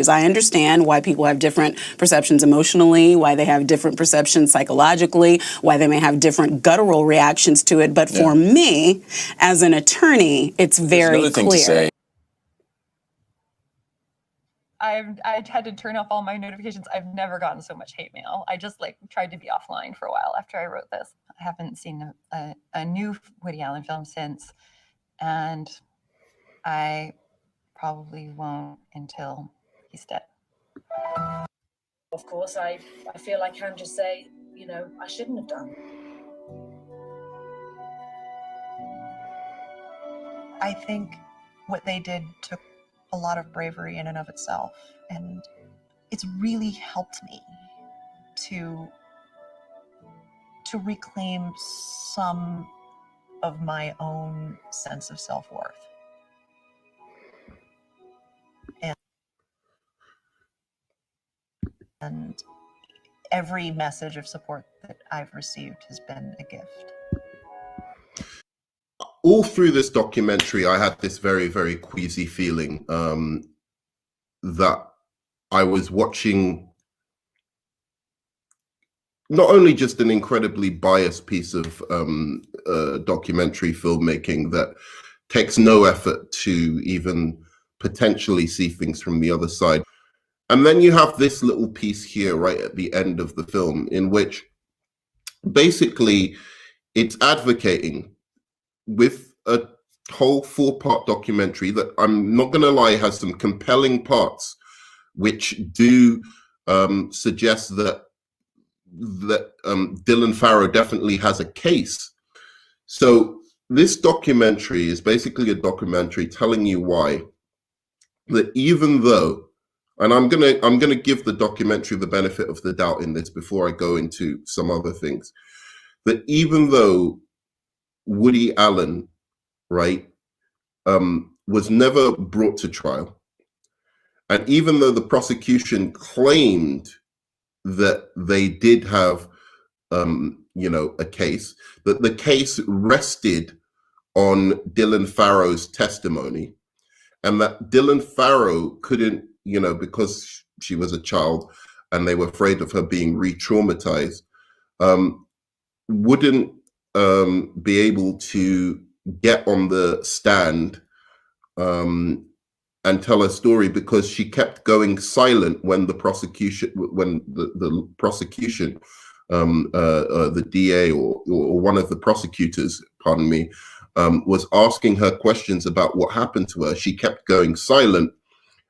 I understand why people have different perceptions emotionally, why they have different perceptions psychologically, why they may have different guttural reactions to it. But for me, as an attorney, it's very clear. I've had to turn off all my notifications. I've never gotten so much hate mail. I just tried to be offline for a while after I wrote this. I haven't seen a new Woody Allen film since, and I probably won't until he's dead. Of course, I feel I can just say, I shouldn't have done. I think what they did took a lot of bravery in and of itself, and it's really helped me to reclaim some of my own sense of self-worth. And every message of support that I've received has been a gift. All through this documentary, I had this very, very queasy feeling that I was watching not only just an incredibly biased piece of documentary filmmaking that takes no effort to even potentially see things from the other side. And then you have this little piece here right at the end of the film in which basically it's advocating with a whole 4-part documentary that, I'm not going to lie, has some compelling parts which do suggest that Dylan Farrow definitely has a case. So this documentary is basically a documentary telling you why that even though, and I'm gonna give the documentary the benefit of the doubt in this before I go into some other things, that even though Woody Allen, right, was never brought to trial, and even though the prosecution claimed that they did have, a case, that the case rested on Dylan Farrow's testimony, and that Dylan Farrow couldn't, because she was a child and they were afraid of her being re-traumatized, wouldn't be able to get on the stand and tell her story because she kept going silent when the prosecution, the DA or one of the prosecutors, pardon me, was asking her questions about what happened to her. She kept going silent,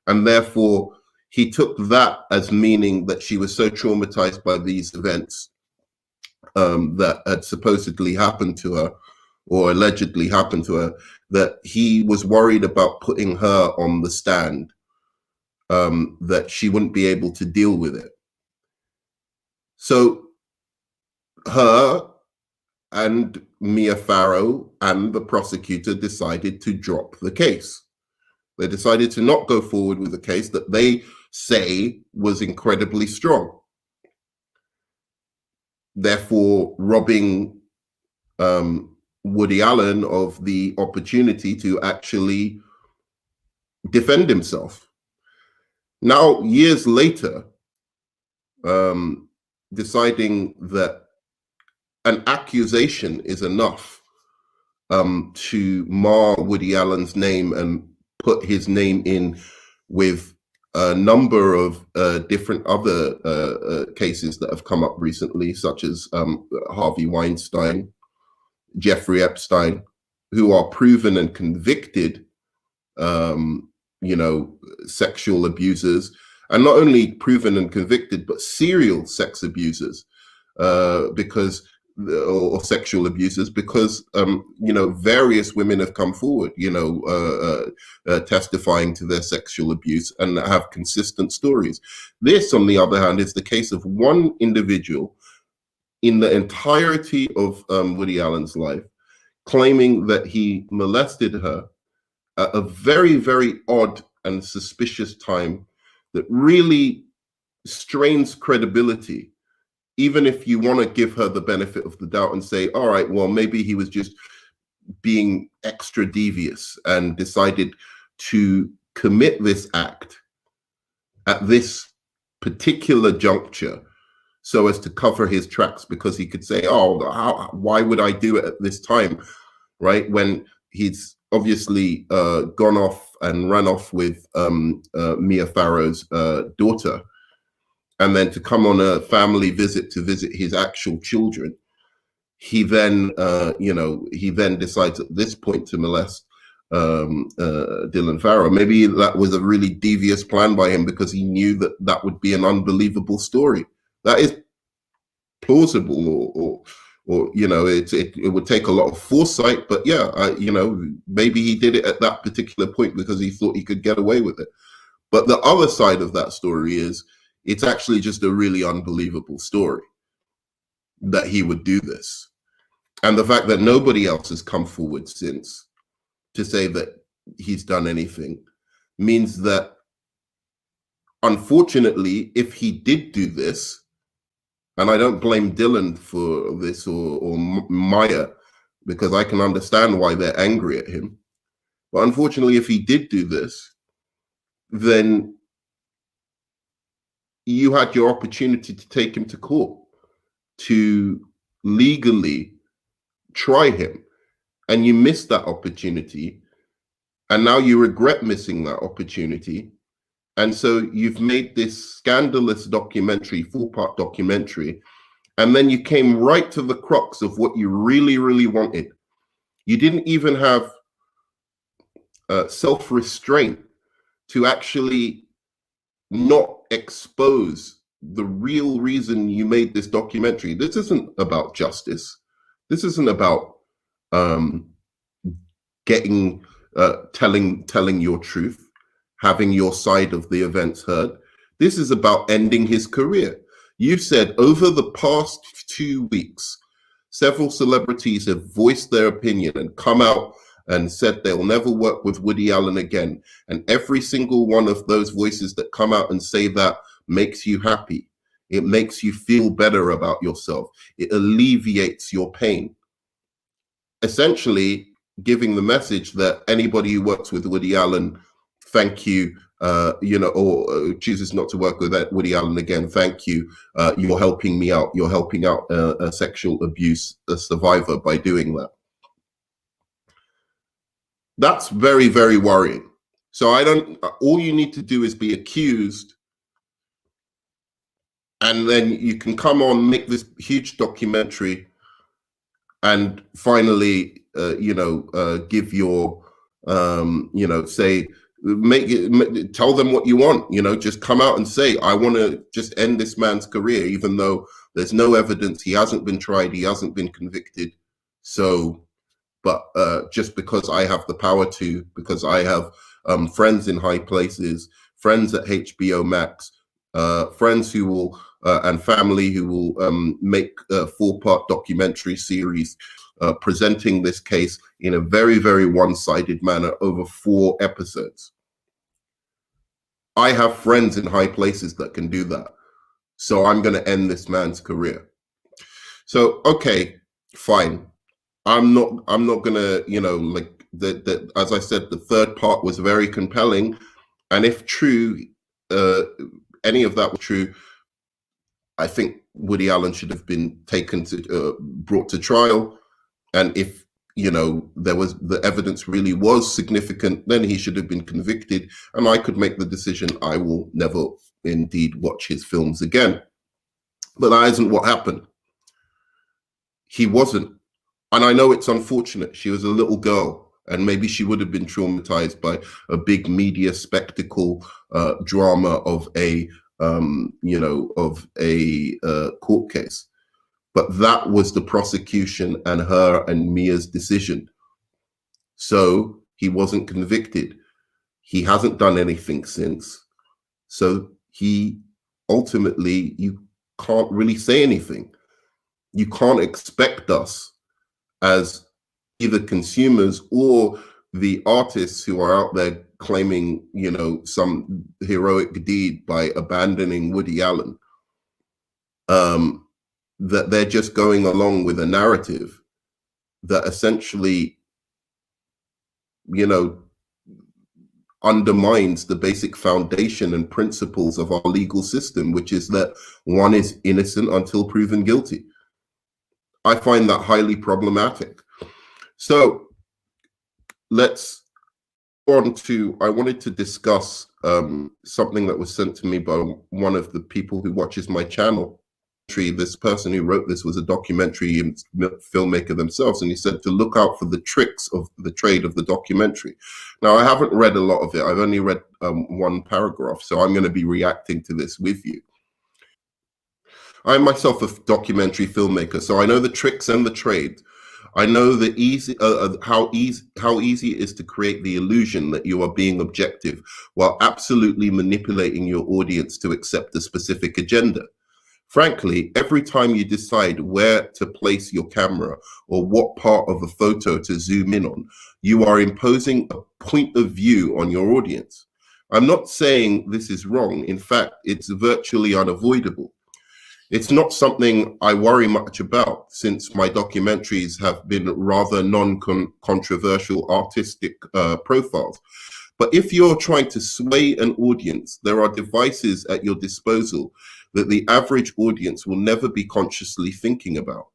and therefore he took that as meaning that she was so traumatized by these events that had supposedly happened to her, or allegedly happened to her, that he was worried about putting her on the stand, that she wouldn't be able to deal with it. So her and Mia Farrow and the prosecutor decided to drop the case. They decided to not go forward with the case that they say was incredibly strong, therefore robbing Woody Allen of the opportunity to actually defend himself. Now, years later, deciding that an accusation is enough to mar Woody Allen's name and put his name in with a number of different other cases that have come up recently, such as Harvey Weinstein, Jeffrey Epstein, who are proven and convicted, sexual abusers, and not only proven and convicted, but serial sex abusers, or sexual abusers, because various women have come forward, testifying to their sexual abuse and have consistent stories. This, on the other hand, is the case of one individual in the entirety of Woody Allen's life, claiming that he molested her at a very, very odd and suspicious time that really strains credibility, even if you want to give her the benefit of the doubt and say, all right, well, maybe he was just being extra devious and decided to commit this act at this particular juncture so as to cover his tracks, because he could say, oh, why would I do it at this time, right? When he's obviously gone off and run off with Mia Farrow's daughter, and then to come on a family visit to visit his actual children. He then, he then decides at this point to molest Dylan Farrow. Maybe that was a really devious plan by him, because he knew that that would be an unbelievable story. That is plausible, or it would take a lot of foresight. But yeah, maybe he did it at that particular point because he thought he could get away with it. But the other side of that story is it's actually just a really unbelievable story that he would do this. And the fact that nobody else has come forward since to say that he's done anything means that, unfortunately, if he did do this, and I don't blame Dylan for this or Maya, because I can understand why they're angry at him. But unfortunately, if he did do this, then you had your opportunity to take him to court, to legally try him, and you missed that opportunity, and now you regret missing that opportunity. And so you've made this scandalous documentary, 4-part documentary, and then you came right to the crux of what you really, really wanted. You didn't even have self-restraint to actually not expose the real reason you made this documentary. This isn't about justice. This isn't about telling your truth, having your side of the events heard. This is about ending his career. You've said over the past 2 weeks, several celebrities have voiced their opinion and come out and said they'll never work with Woody Allen again. And every single one of those voices that come out and say that makes you happy. It makes you feel better about yourself. It alleviates your pain. Essentially giving the message that anybody who works with Woody Allen, thank you, or chooses not to work with Woody Allen again, thank you, you're helping me out. You're helping out a sexual abuse survivor by doing that. That's very, very worrying. So all you need to do is be accused, and then you can come on, make this huge documentary, and finally, give your, say, tell them what you want, just come out and say, I want to just end this man's career, even though there's no evidence, he hasn't been tried, he hasn't been convicted. So, but just because I have the power to, because I have friends in high places, friends at HBO Max, friends who will, and family who will make a 4-part documentary series presenting this case in a very, very one-sided manner over 4 episodes. I have friends in high places that can do that. So I'm going to end this man's career. So, okay, fine. I'm not going to, as I said, the 3rd part was very compelling. And if true, any of that was true, I think Woody Allen should have been brought to trial. And if, the evidence really was significant, then he should have been convicted. And I could make the decision, I will never indeed watch his films again. But that isn't what happened. He wasn't. And I know it's unfortunate. She was a little girl, and maybe she would have been traumatized by a big media spectacle drama of a court case. But that was the prosecution and her and Mia's decision. So he wasn't convicted. He hasn't done anything since. So he ultimately, you can't really say anything. You can't expect us as either consumers or the artists who are out there claiming, some heroic deed by abandoning Woody Allen, that they're just going along with a narrative that essentially, undermines the basic foundation and principles of our legal system, which is that one is innocent until proven guilty. I find that highly problematic. So let's on to, I wanted to discuss something that was sent to me by one of the people who watches my channel. This person who wrote this was a documentary filmmaker themselves, and he said to look out for the tricks of the trade of the documentary. Now, I haven't read a lot of it. I've only read one paragraph, so I'm going to be reacting to this with you. I'm myself a documentary filmmaker, so I know the tricks and the trade. I know the how easy it is to create the illusion that you are being objective while absolutely manipulating your audience to accept a specific agenda. Frankly, every time you decide where to place your camera or what part of a photo to zoom in on, you are imposing a point of view on your audience. I'm not saying this is wrong. In fact, it's virtually unavoidable. It's not something I worry much about, since my documentaries have been rather non-controversial artistic profiles. But if you're trying to sway an audience, there are devices at your disposal that the average audience will never be consciously thinking about.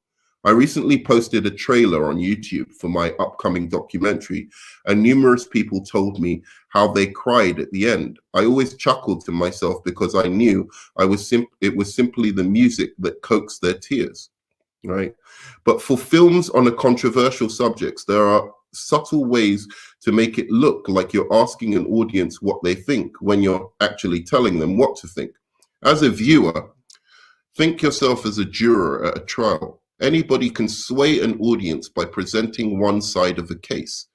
I recently posted a trailer on YouTube for my upcoming documentary, and numerous people told me how they cried at the end. I always chuckled to myself because I knew it was simply the music that coaxed their tears, right? But for films on a controversial subjects, there are subtle ways to make it look like you're asking an audience what they think when you're actually telling them what to think. As a viewer, think yourself as a juror at a trial. Anybody can sway an audience by presenting one side of a case.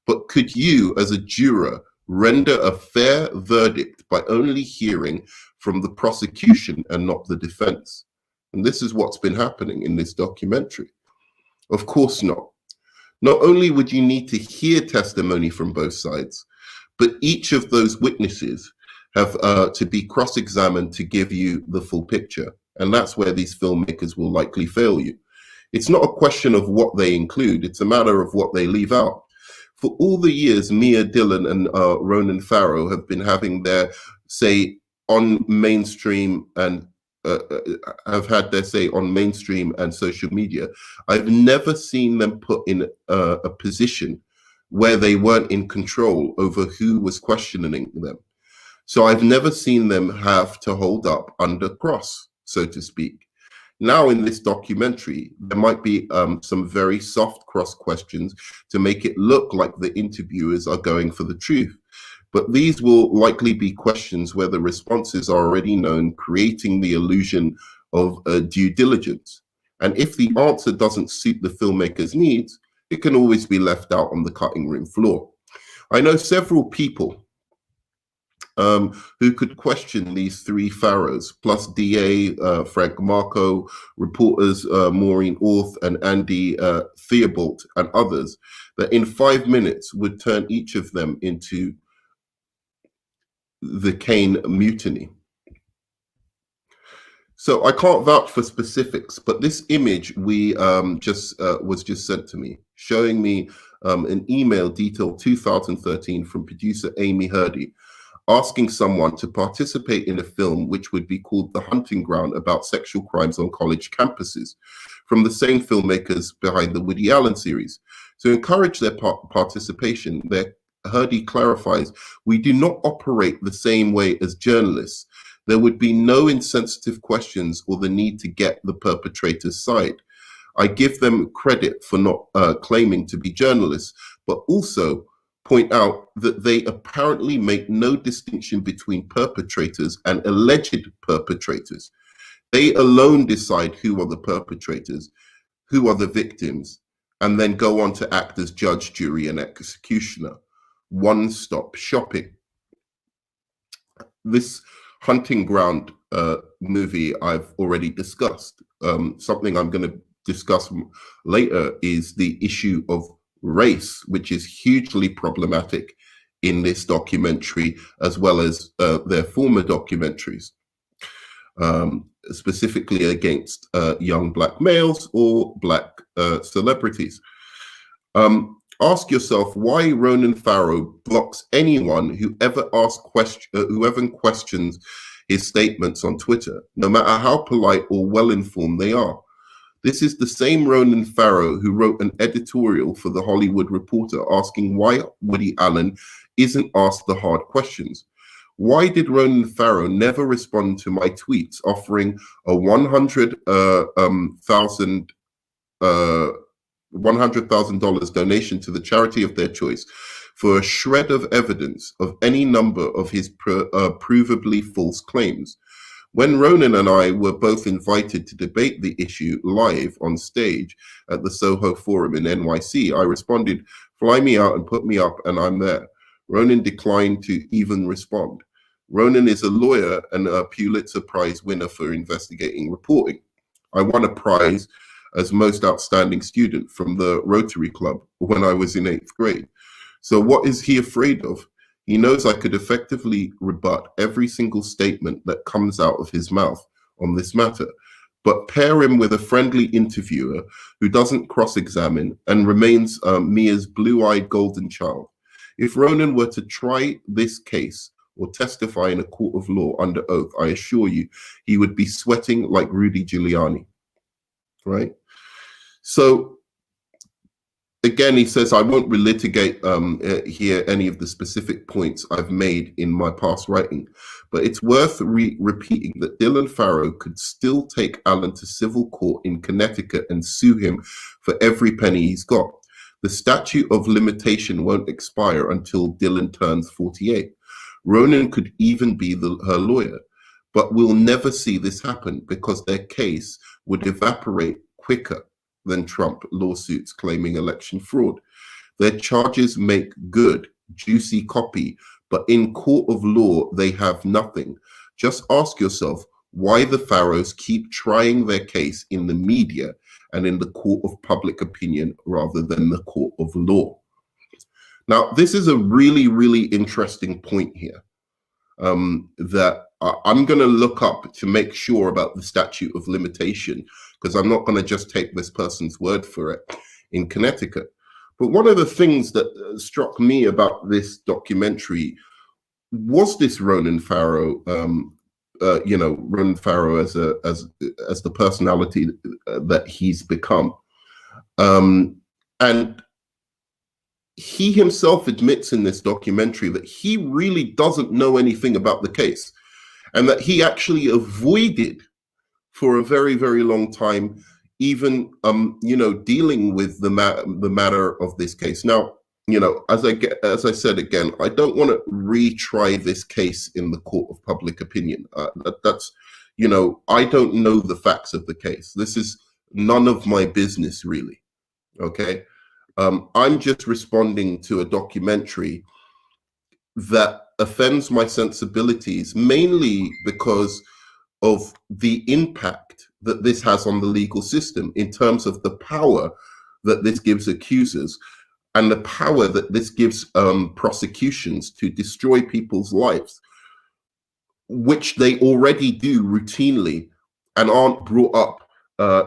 But could you, as a juror, render a fair verdict by only hearing from the prosecution and not the defense? And this is what's been happening in this documentary. Of course not. Not only would you need to hear testimony from both sides, but each of those witnesses have to be cross-examined to give you the full picture. And that's where these filmmakers will likely fail you. It's not a question of what they include, it's a matter of what they leave out. For all the years Mia Dillon and Ronan Farrow have been having their say on mainstream and have had their say on mainstream and social media, I've never seen them put in a position where they weren't in control over who was questioning them. So I've never seen them have to hold up under cross, so to speak. Now in this documentary, there might be some very soft cross questions to make it look like the interviewers are going for the truth. But these will likely be questions where the responses are already known, creating the illusion of due diligence. And if the answer doesn't suit the filmmaker's needs, it can always be left out on the cutting room floor. I know several people who could question these three Farrows, plus DA Frank Marco, reporters Maureen Orth and Andy Theobald, and others, that in 5 minutes would turn each of them into the Kane mutiny. So I can't vouch for specifics, but this image was just sent to me, showing me an email detailed 2013 from producer Amy Hurdy, asking someone to participate in a film which would be called The Hunting Ground, about sexual crimes on college campuses, from the same filmmakers behind the Woody Allen series. To encourage their participation, Hurdy clarifies, "We do not operate the same way as journalists. There would be no insensitive questions or the need to get the perpetrator's side. I give them credit for not claiming to be journalists, but also point out that they apparently make no distinction between perpetrators and alleged perpetrators. They alone decide who are the perpetrators, who are the victims, and then go on to act as judge, jury, and executioner. One-stop shopping." This Hunting Ground movie I've already discussed. Something I'm going to discuss later is the issue of race, which is hugely problematic in this documentary, as well as their former documentaries, specifically against young Black males or Black celebrities. Ask yourself why Ronan Farrow blocks anyone who ever questions his statements on Twitter, no matter how polite or well-informed they are. This is the same Ronan Farrow who wrote an editorial for The Hollywood Reporter asking why Woody Allen isn't asked the hard questions. Why did Ronan Farrow never respond to my tweets offering a $100,000 donation to the charity of their choice for a shred of evidence of any number of his provably false claims? When Ronan and I were both invited to debate the issue live on stage at the Soho Forum in NYC, I responded, "Fly me out and put me up and I'm there." Ronan declined to even respond. Ronan is a lawyer and a Pulitzer Prize winner for investigating reporting. I won a prize as most outstanding student from the Rotary Club when I was in 8th grade. So what is he afraid of? He knows I could effectively rebut every single statement that comes out of his mouth on this matter, but pair him with a friendly interviewer who doesn't cross-examine and remains Mia's blue-eyed golden child. If Ronan were to try this case or testify in a court of law under oath, I assure you, he would be sweating like Rudy Giuliani, right? So again, he says, I won't relitigate here any of the specific points I've made in my past writing, but it's worth repeating that Dylan Farrow could still take Allen to civil court in Connecticut and sue him for every penny he's got. The statute of limitation won't expire until Dylan turns 48. Ronan could even be her lawyer, but we'll never see this happen because their case would evaporate quicker than Trump lawsuits claiming election fraud. Their charges make good, juicy copy, but in court of law, they have nothing. Just ask yourself why the Farrows keep trying their case in the media and in the court of public opinion rather than the court of law. Now, this is a really, really interesting point here that I'm going to look up to make sure about the statute of limitation, because I'm not going to just take this person's word for it in Connecticut. But one of the things that struck me about this documentary was this Ronan Farrow, Ronan Farrow as the personality that he's become. And he himself admits in this documentary that he really doesn't know anything about the case, and that he actually avoided for a very, very long time even dealing with the matter of this case. Now, as I said again, I don't want to retry this case in the court of public opinion. That's I don't know the facts of the case. This is none of my business, really. Okay. I'm just responding to a documentary that offends my sensibilities, mainly because of the impact that this has on the legal system in terms of the power that this gives accusers and the power that this gives prosecutions to destroy people's lives, which they already do routinely and aren't brought up.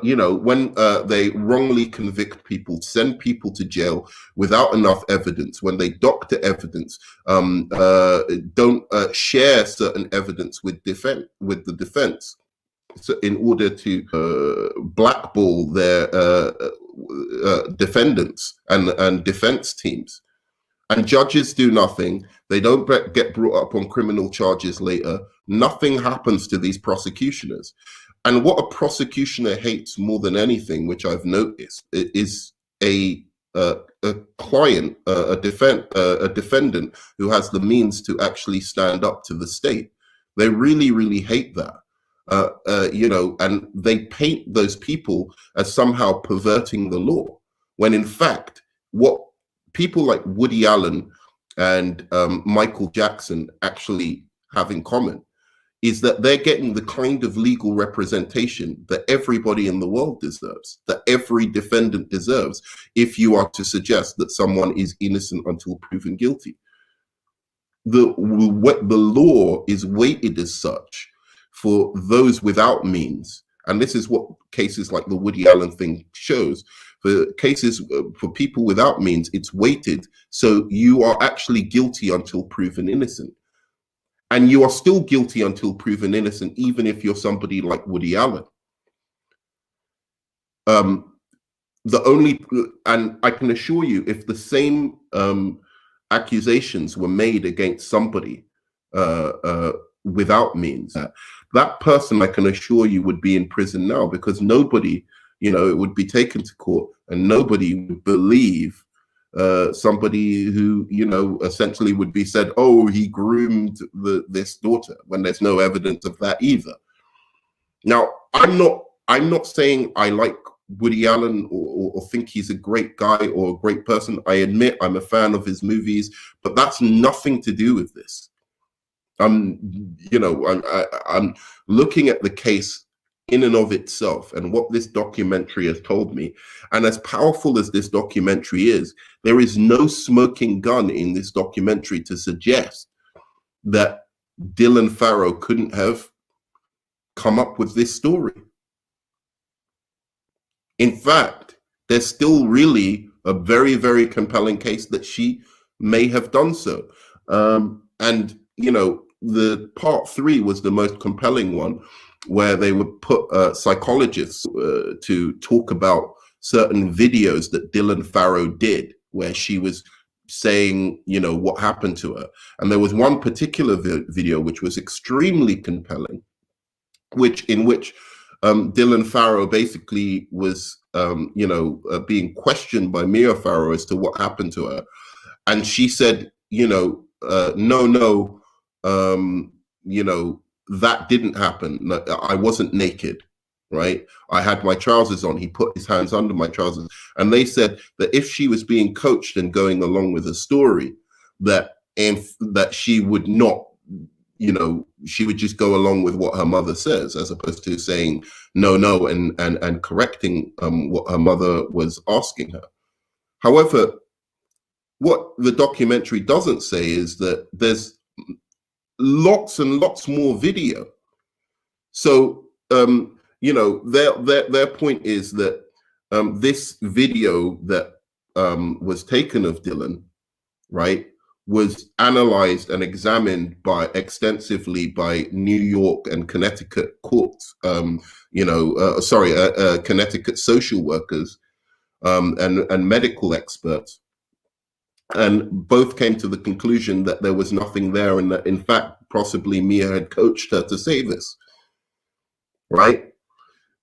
When they wrongly convict people, send people to jail without enough evidence, when they doctor evidence, don't share certain evidence with the defense, so in order to blackball their defendants and defense teams. And judges do nothing. They don't get brought up on criminal charges later. Nothing happens to these prosecutioners. And what a prosecutioner hates more than anything, which I've noticed, is a client, a defendant who has the means to actually stand up to the state. They really, really hate that, and they paint those people as somehow perverting the law, when in fact, what people like Woody Allen and Michael Jackson actually have in common is that they're getting the kind of legal representation that everybody in the world deserves, that every defendant deserves, if you are to suggest that someone is innocent until proven guilty. The law is weighted as such for those without means And this is what cases like the Woody Allen thing shows. For cases for people without means, it's weighted. So you are actually guilty until proven innocent. And you are still guilty until proven innocent, even if you're somebody like Woody Allen. And I can assure you, if the same accusations were made against somebody without means, that person, I can assure you, would be in prison now, because nobody, it would be taken to court and nobody would believe somebody who, essentially would be said, oh, he groomed this daughter, when there's no evidence of that either. Now, I'm not saying I like Woody Allen or think he's a great guy or a great person. I admit I'm a fan of his movies, but that's nothing to do with this. I'm looking at the case in and of itself and what this documentary has told me. And as powerful as this documentary is, there is no smoking gun in this documentary to suggest that Dylan Farrow couldn't have come up with this story. In fact, there's still really a very, very compelling case that she may have done so. And, the part 3 was the most compelling one, where they would put psychologists to talk about certain videos that Dylan Farrow did, where she was saying, what happened to her. And there was one particular video which was extremely compelling, in which Dylan Farrow basically was, being questioned by Mia Farrow as to what happened to her. And she said, no, that didn't happen. I wasn't naked, right? I had my trousers on. He put his hands under my trousers. And they said that if she was being coached and going along with a story, that she would not, she would just go along with what her mother says, as opposed to saying no, and correcting what her mother was asking her. However, what the documentary doesn't say is that there's lots and lots more video. So, their point is that this video that was taken of Dylan, right, was analyzed and examined extensively by New York and Connecticut courts, Connecticut social workers and medical experts. And both came to the conclusion that there was nothing there, and that, in fact, possibly Mia had coached her to say this, right?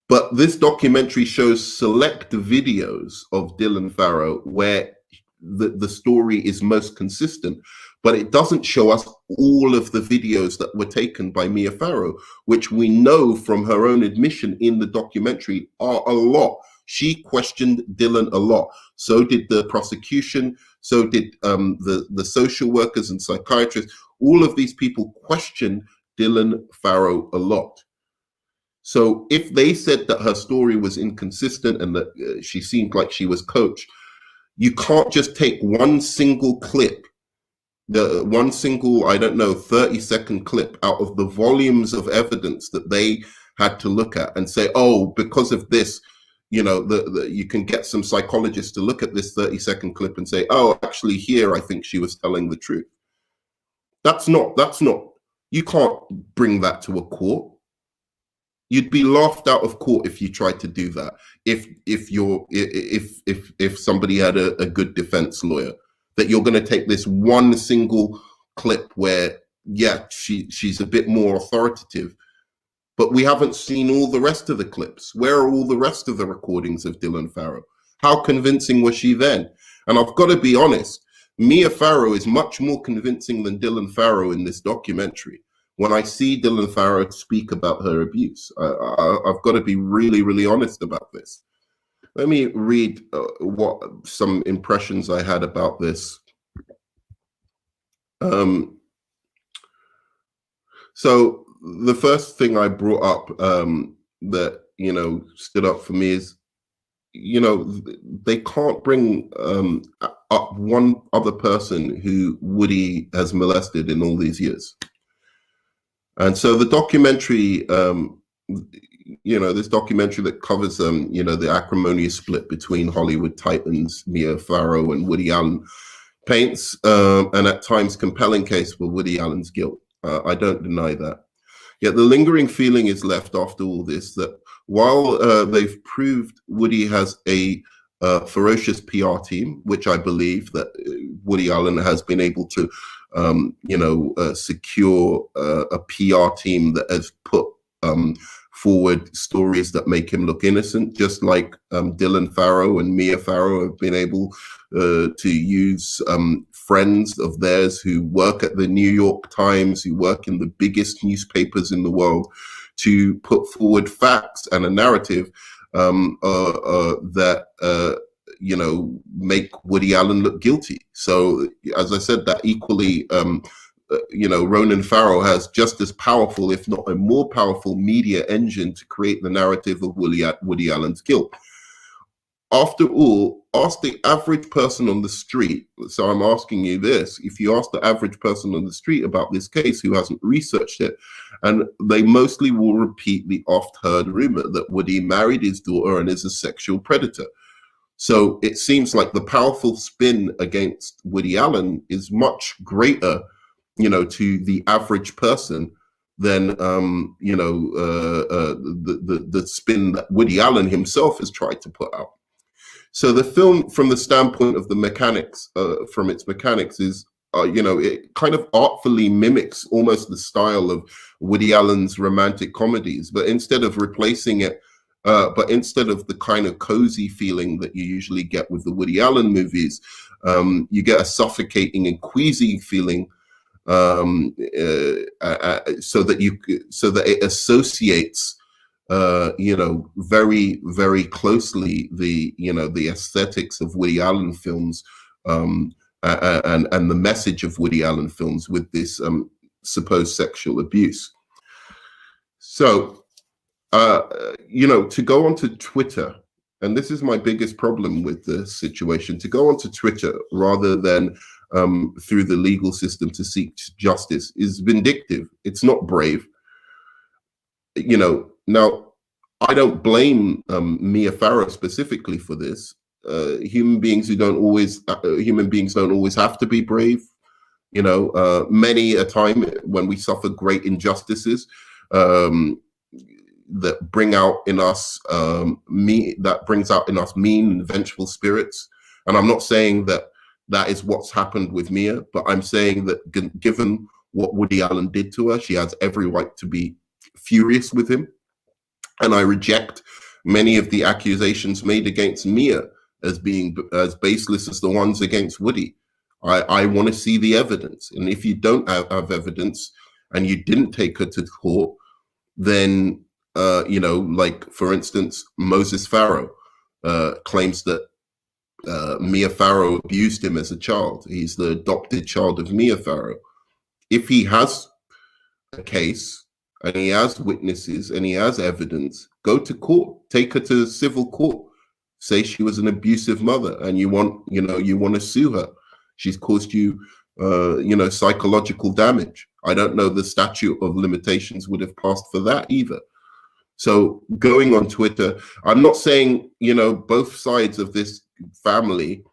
But this documentary shows select videos of Dylan Farrow where the story is most consistent, but it doesn't show us all of the videos that were taken by Mia Farrow, which we know from her own admission in the documentary are a lot. She questioned Dylan a lot. So did the prosecution. So did the social workers and psychiatrists. All of these people questioned Dylan Farrow a lot. So if they said that her story was inconsistent and that she seemed like she was coached, you can't just take one single clip, I don't know, 30-second clip out of the volumes of evidence that they had to look at and say, oh, because of this, you can get some psychologists to look at this 30-second clip and say, oh, actually here, I think she was telling the truth. That's not, you can't bring that to a court. You'd be laughed out of court if you tried to do that. If somebody had a good defense lawyer, that you're going to take this one single clip where, yeah, she's a bit more authoritative, but we haven't seen all the rest of the clips. Where are all the rest of the recordings of Dylan Farrow? How convincing was she then? And I've got to be honest, Mia Farrow is much more convincing than Dylan Farrow in this documentary. When I see Dylan Farrow speak about her abuse, I've got to be really, really honest about this. Let me read what some impressions I had about this. So the first thing I brought up that, stood up for me is, they can't bring up one other person who Woody has molested in all these years. And so the documentary, this documentary that covers the acrimonious split between Hollywood titans Mia Farrow and Woody Allen paints an at times compelling case for Woody Allen's guilt. I don't deny that. Yet the lingering feeling is left after all this that while they've proved Woody has a ferocious PR team, which I believe that Woody Allen has been able to, secure a PR team that has put forward stories that make him look innocent, just like Dylan Farrow and Mia Farrow have been able to use friends of theirs who work at the New York Times, who work in the biggest newspapers in the world, to put forward facts and a narrative that make Woody Allen look guilty. So, as I said, that equally, Ronan Farrow has just as powerful, if not a more powerful, media engine to create the narrative of Woody Allen's guilt. After all, ask the average person on the street. So I'm asking you this: if you ask the average person on the street about this case who hasn't researched it, and they mostly will repeat the oft-heard rumor that Woody married his daughter and is a sexual predator. So it seems like the powerful spin against Woody Allen is much greater, to the average person than the spin that Woody Allen himself has tried to put out. So the film, from the standpoint of the mechanics, from its mechanics, is it kind of artfully mimics almost the style of Woody Allen's romantic comedies, but instead of replacing it. But instead of the kind of cozy feeling that you usually get with the Woody Allen movies, you get a suffocating and queasy feeling, so that it associates, very, very closely the aesthetics of Woody Allen films, and the message of Woody Allen films with this supposed sexual abuse. So. To go onto Twitter, and this is my biggest problem with the situation, to go onto Twitter rather than through the legal system to seek justice is vindictive. It's not brave. Now, I don't blame Mia Farrow specifically for this. Human beings don't always have to be brave. Many a time when we suffer great injustices, that brings out in us mean and vengeful spirits. And I'm not saying that is what's happened with Mia, but I'm saying that given what Woody Allen did to her, she has every right to be furious with him. And I reject many of the accusations made against Mia as being as baseless as the ones against Woody. I want to see the evidence. And if you don't have evidence and you didn't take her to court, then like, for instance, Moses Farrow claims that Mia Farrow abused him as a child. He's the adopted child of Mia Farrow. If he has a case and he has witnesses and he has evidence, go to court, take her to civil court, say she was an abusive mother and you want to sue her. She's caused you, psychological damage. I don't know the statute of limitations would have passed for that either. So going on Twitter, I'm not saying, both sides of this family,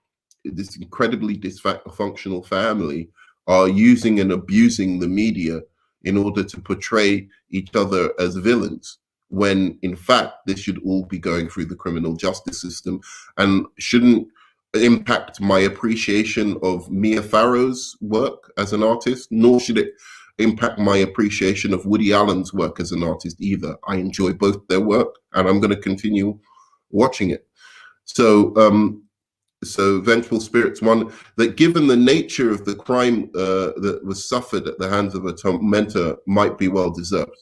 this incredibly dysfunctional family, are using and abusing the media in order to portray each other as villains, when in fact this should all be going through the criminal justice system and shouldn't impact my appreciation of Mia Farrow's work as an artist, nor should it impact my appreciation of Woody Allen's work as an artist either. I enjoy both their work and I'm going to continue watching it. So Vengeful Spirits, one that, given the nature of the crime that was suffered at the hands of a tormentor, might be well deserved.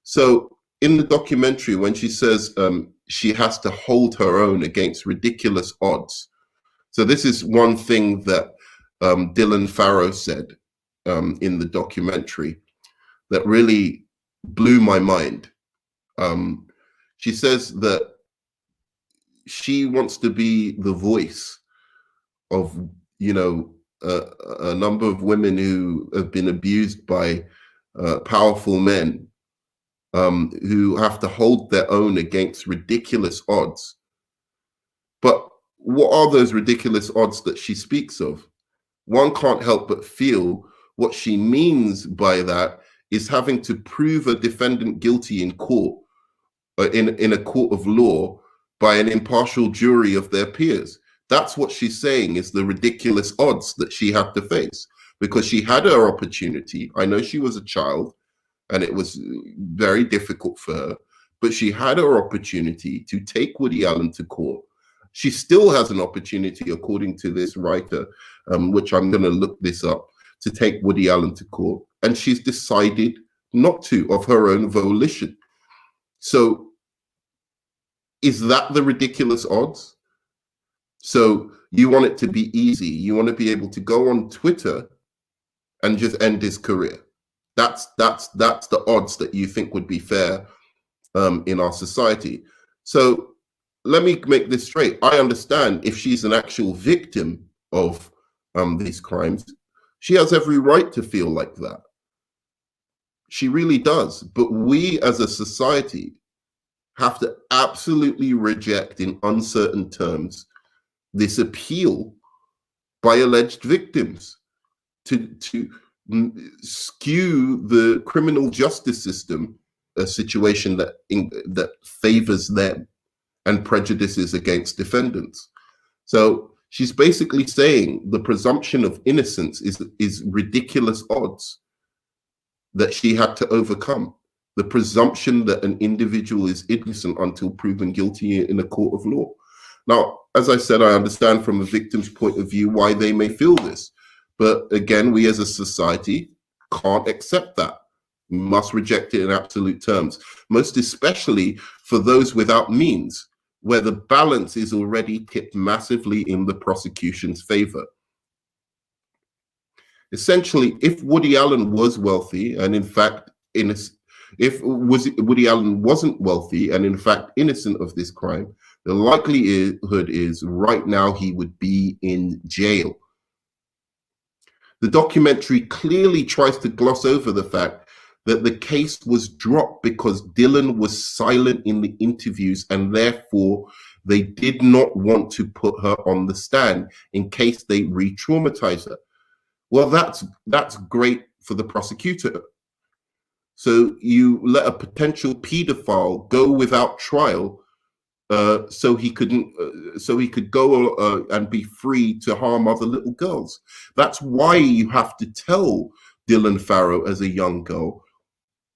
So in the documentary, when she says she has to hold her own against ridiculous odds. So this is one thing that Dylan Farrow said in the documentary that really blew my mind. She says that she wants to be the voice of, a number of women who have been abused by powerful men, who have to hold their own against ridiculous odds. But what are those ridiculous odds that she speaks of? One can't help but feel what she means by that is having to prove a defendant guilty in court, in a court of law, by an impartial jury of their peers. That's what she's saying is the ridiculous odds that she had to face, because she had her opportunity. I know she was a child and it was very difficult for her, but she had her opportunity to take Woody Allen to court. She still has an opportunity, according to this writer, which I'm going to look this up, to take Woody Allen to court. And she's decided not to, of her own volition. So is that the ridiculous odds? So you want it to be easy. You want to be able to go on Twitter and just end his career. That's the odds that you think would be fair in our society. So let me make this straight. I understand if she's an actual victim of these crimes, she has every right to feel like that. She really does. But we as a society have to absolutely reject in uncertain terms this appeal by alleged victims to skew the criminal justice system, a situation that favors them and prejudices against defendants. So she's basically saying the presumption of innocence is ridiculous odds that she had to overcome. The presumption that an individual is innocent until proven guilty in a court of law. Now, as I said, I understand from a victim's point of view why they may feel this. But again, we as a society can't accept that. We must reject it in absolute terms, most especially for those without means, where the balance is already tipped massively in the prosecution's favor. Essentially, if Woody Allen was wealthy, and in fact, if Woody Allen wasn't wealthy and in fact innocent of this crime, the likelihood is right now he would be in jail. The documentary clearly tries to gloss over the fact that the case was dropped because Dylan was silent in the interviews, and therefore they did not want to put her on the stand in case they re-traumatize her. Well, that's great for the prosecutor. So you let a potential pedophile go without trial, so he could go and be free to harm other little girls. That's why you have to tell Dylan Farrow as a young girl,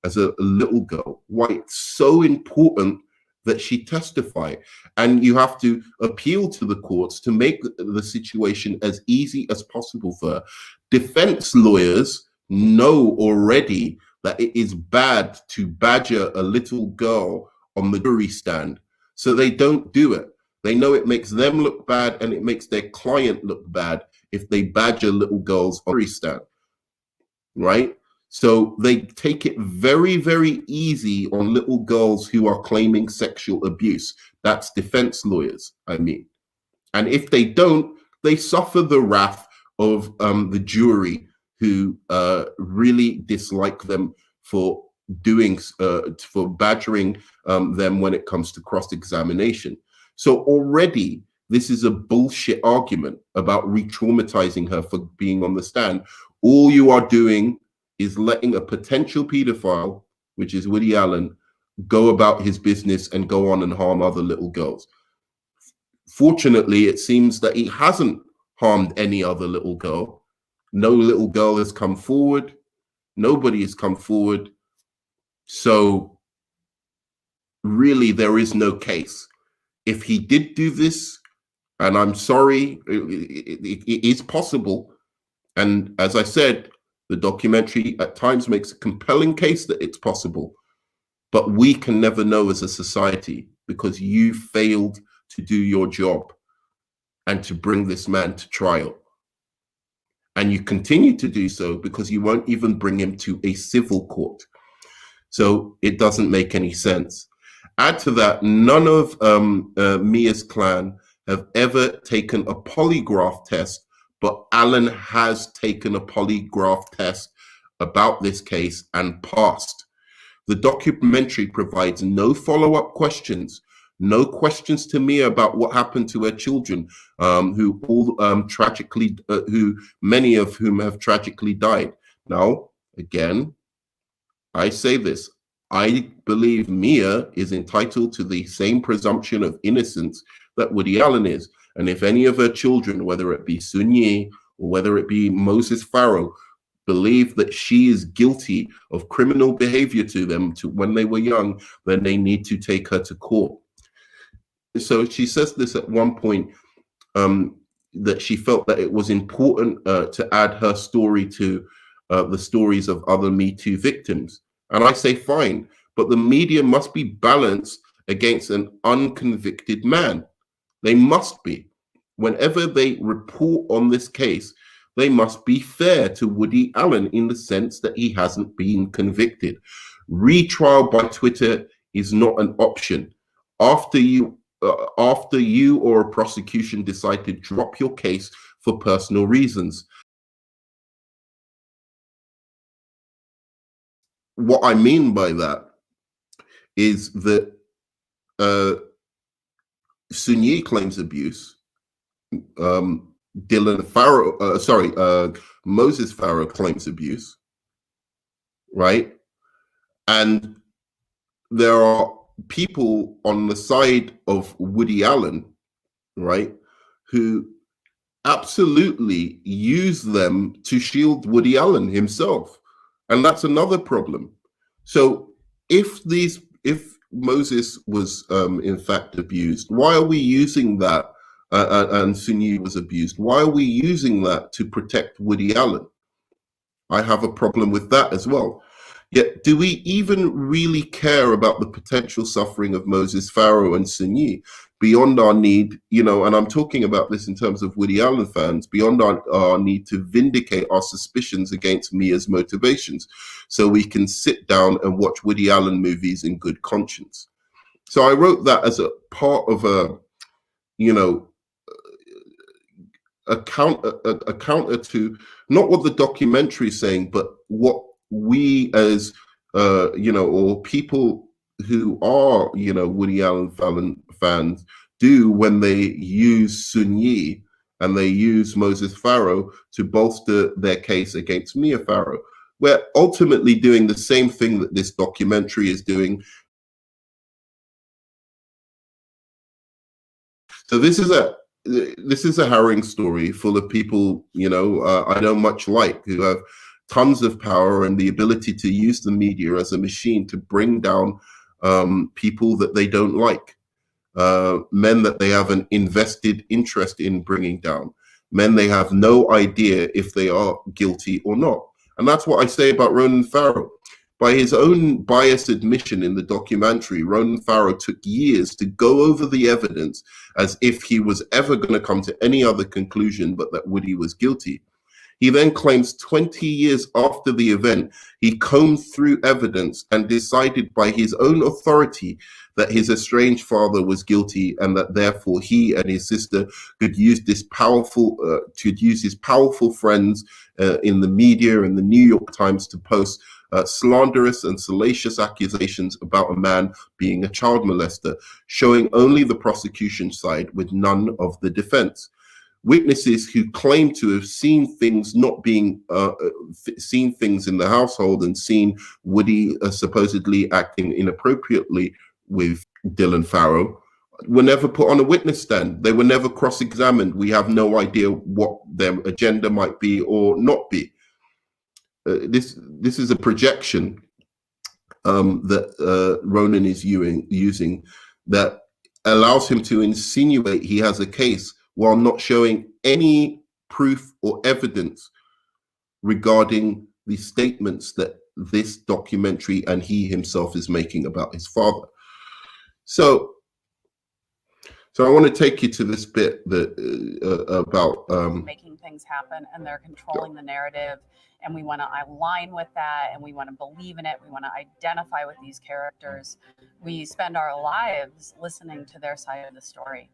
as a little girl, why it's so important that she testify. And you have to appeal to the courts to make the situation as easy as possible for her. Defense lawyers know already that it is bad to badger a little girl on the jury stand, so they don't do it. They know it makes them look bad and it makes their client look bad if they badger little girls on the jury stand, right? So they take it very, very easy on little girls who are claiming sexual abuse. That's defense lawyers, I mean. And if they don't, they suffer the wrath of the jury, who really dislike them for for badgering them when it comes to cross-examination. So already this is a bullshit argument about re-traumatizing her for being on the stand. All you are doing is letting a potential pedophile, which is Woody Allen, go about his business and go on and harm other little girls. Fortunately, it seems that he hasn't harmed any other little girl. No little girl has come forward. Nobody has come forward. So really, there is no case. If he did do this, and I'm sorry, it is possible. And as I said, the documentary at times makes a compelling case that it's possible. But we can never know as a society, because you failed to do your job and to bring this man to trial. And you continue to do so because you won't even bring him to a civil court. So it doesn't make any sense. Add to that, none of Mia's clan have ever taken a polygraph test, but Alan has taken a polygraph test about this case and passed. The documentary provides no follow-up questions, no questions to Mia about what happened to her children, who many of whom have tragically died. Now, again, I say this, I believe Mia is entitled to the same presumption of innocence that Woody Allen is. And if any of her children, whether it be Sun Yi or whether it be Moses Farrow, believe that she is guilty of criminal behavior to them when they were young, then they need to take her to court. So she says this at one point, that she felt that it was important to add her story to the stories of other Me Too victims. And I say, fine, but the media must be balanced against an unconvicted man. They must be. Whenever they report on this case, they must be fair to Woody Allen in the sense that he hasn't been convicted. Retrial by Twitter is not an option. After you or a prosecution decide to drop your case for personal reasons. What I mean by that is that Sun Yi claims abuse. Moses Farrow claims abuse, right? And there are people on the side of Woody Allen, right, who absolutely use them to shield Woody Allen himself. And that's another problem. So if Moses was in fact abused, why are we using that? And Sun Yi was abused. Why are we using that to protect Woody Allen? I have a problem with that as well. Yet, do we even really care about the potential suffering of Moses Farrow and Sun Yi beyond our need, and I'm talking about this in terms of Woody Allen fans, beyond our need to vindicate our suspicions against Mia's motivations so we can sit down and watch Woody Allen movies in good conscience? So I wrote that as a part of a counter to not what the documentary is saying, but what we as or people who are Woody Allen fans do when they use Sun Yi and they use Moses Farrow to bolster their case against Mia Farrow. We're ultimately doing the same thing that this documentary is doing. So this is a harrowing story full of people, I don't much like, who have tons of power and the ability to use the media as a machine to bring down people that they don't like, men that they have an invested interest in bringing down, men they have no idea if they are guilty or not. And that's what I say about Ronan Farrow. By his own biased admission in the documentary, Ronan Farrow took years to go over the evidence as if he was ever going to come to any other conclusion but that Woody was guilty. He then claims 20 years after the event, he combed through evidence and decided by his own authority that his estranged father was guilty and that therefore he and his sister could use his powerful friends in the media and the New York Times to post slanderous and salacious accusations about a man being a child molester, showing only the prosecution side with none of the defense. Witnesses who claim to have seen things seen things in the household and seen Woody supposedly acting inappropriately with Dylan Farrow were never put on a witness stand. They were never cross-examined. We have no idea what their agenda might be or not be. This is a projection that Ronan is using that allows him to insinuate he has a case while not showing any proof or evidence regarding the statements that this documentary and he himself is making about his father. So I want to take you to this bit that about making things happen, and they're controlling the narrative, and we want to align with that, and we want to believe in it. We want to identify with these characters. We spend our lives listening to their side of the story.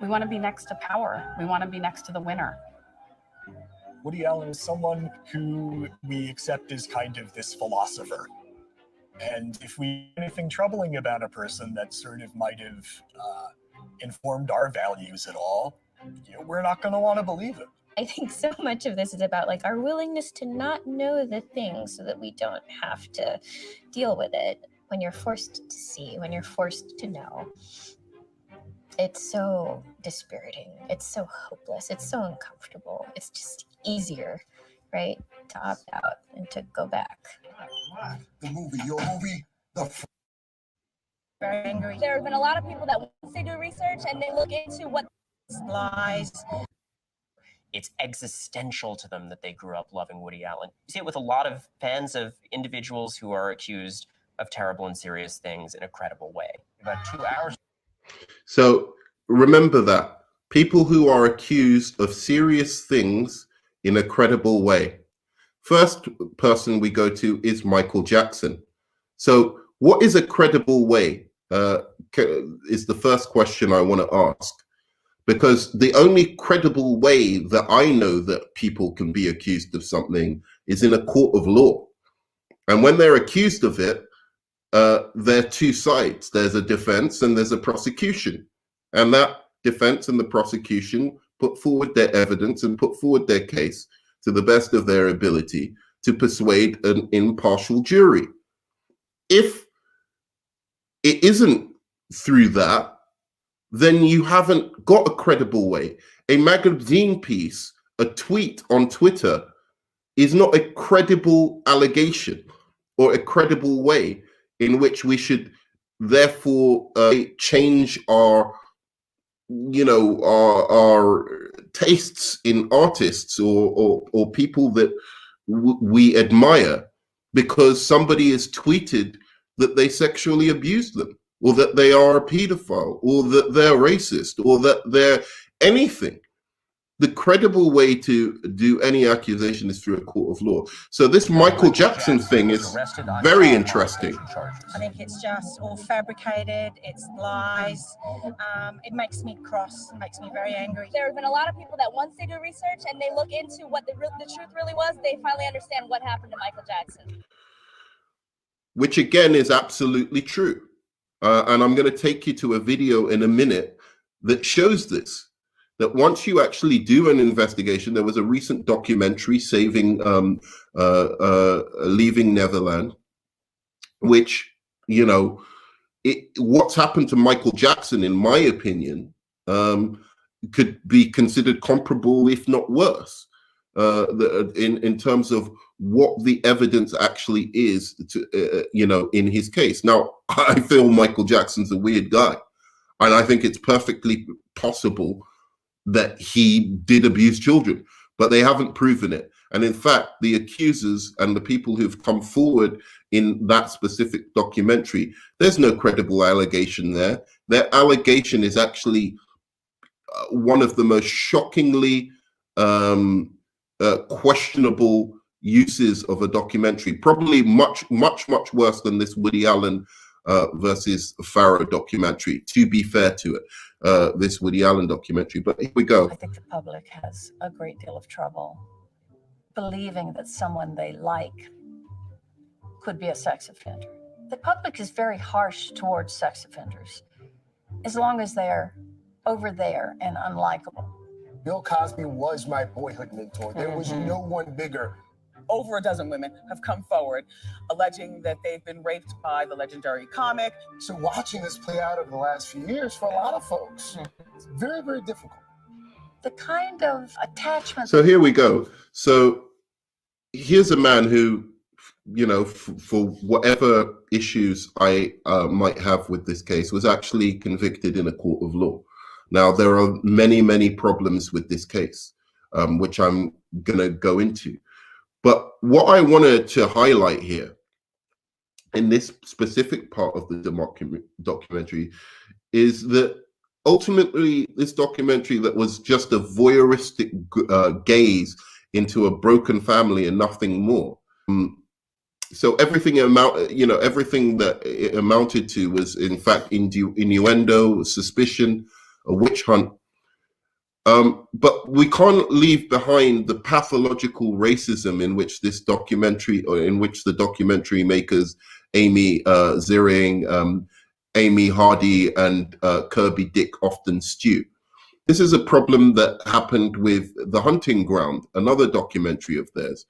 We want to be next to power. We want to be next to the winner. Woody Allen is someone who we accept as kind of this philosopher. And if we anything troubling about a person that sort of might have informed our values at all, we're not going to want to believe it. I think so much of this is about like our willingness to not know the thing so that we don't have to deal with it. When you're forced to see, when you're forced to know, it's so dispiriting. It's so hopeless. It's so uncomfortable. It's just easier, right, to opt out and to go back. The movie, your movie, very angry. There have been a lot of people that once they do research and they look into what lies. It's existential to them that they grew up loving Woody Allen. You see it with a lot of fans of individuals who are accused of terrible and serious things in a credible way. About 2 hours. So remember that people who are accused of serious things in a credible way. First person we go to is Michael Jackson. So what is a credible way is the first question I want to ask. Because the only credible way that I know that people can be accused of something is in a court of law. And when they're accused of it, there are two sides. There's a defense and there's a prosecution. And that defense and the prosecution put forward their evidence and put forward their case to the best of their ability to persuade an impartial jury. If it isn't through that, then you haven't got a credible way. A magazine piece, a tweet on Twitter is not a credible allegation or a credible way in which we should therefore change our tastes in artists or people that we admire because somebody has tweeted that they sexually abused them, or that they are a pedophile, or that they're racist, or that they're anything. The credible way to do any accusation is through a court of law. So this Michael Jackson thing is very interesting. I think it's just all fabricated, it's lies. It makes me cross, it makes me very angry. There have been a lot of people that once they do research and they look into what the truth really was, they finally understand what happened to Michael Jackson. Which again is absolutely true. And I'm going to take you to a video in a minute that shows this. That once you actually do an investigation, there was a recent documentary, Leaving Neverland, which, what's happened to Michael Jackson, in my opinion, could be considered comparable, if not worse, in terms of what the evidence actually is, in his case. Now, I feel Michael Jackson's a weird guy, and I think it's perfectly possible that he did abuse children, but they haven't proven it. And in fact, the accusers and the people who've come forward in that specific documentary, there's no credible allegation there. Their allegation is actually one of the most shockingly questionable uses of a documentary, probably much worse than this Woody Allen versus Farrow documentary, to be fair to it, this Woody Allen documentary. But here we go. I think the public has a great deal of trouble believing that someone they like could be a sex offender. The public is very harsh towards sex offenders, as long as they're over there and unlikable. Bill Cosby was my boyhood mentor. There was no one bigger. Over a dozen women have come forward alleging that they've been raped by the legendary comic. So watching this play out over the last few years for a lot of folks, it's very, very difficult. The kind of attachment. So here we go. So here's a man who, for whatever issues I might have with this case, was actually convicted in a court of law. Now, there are many problems with this case, which I'm going to go into. But what I wanted to highlight here in this specific part of the documentary is that ultimately this documentary that was just a voyeuristic gaze into a broken family and nothing more. So everything that it amounted to was in fact innuendo, suspicion, a witch hunt. But we can't leave behind the pathological racism in which this documentary, or in which the documentary makers Amy Ziering, Amy Hardy, and Kirby Dick often stew. This is a problem that happened with The Hunting Ground, another documentary of theirs.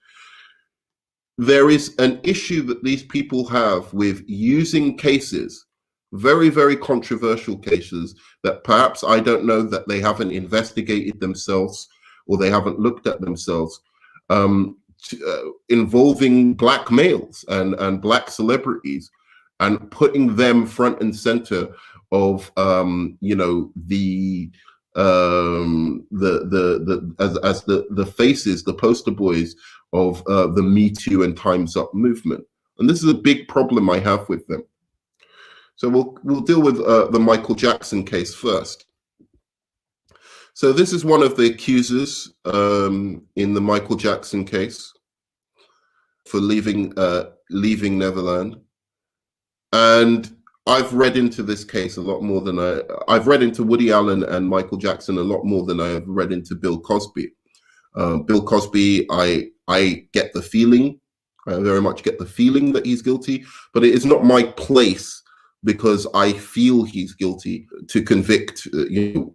There is an issue that these people have with using cases, very, very controversial cases, that perhaps I don't know that they haven't investigated themselves or they haven't looked at themselves, involving black males and black celebrities, and putting them front and center of the faces, the poster boys of the Me Too and Time's Up movement. And this is a big problem I have with them. So we'll deal with the Michael Jackson case first. So this is one of the accusers in the Michael Jackson case for leaving Neverland. And I've read into this case a lot more than I've read into Woody Allen and Michael Jackson a lot more than I've read into Bill Cosby. Bill Cosby, I get the feeling, I very much get the feeling that he's guilty, but it is not my place, because I feel he's guilty, to convict the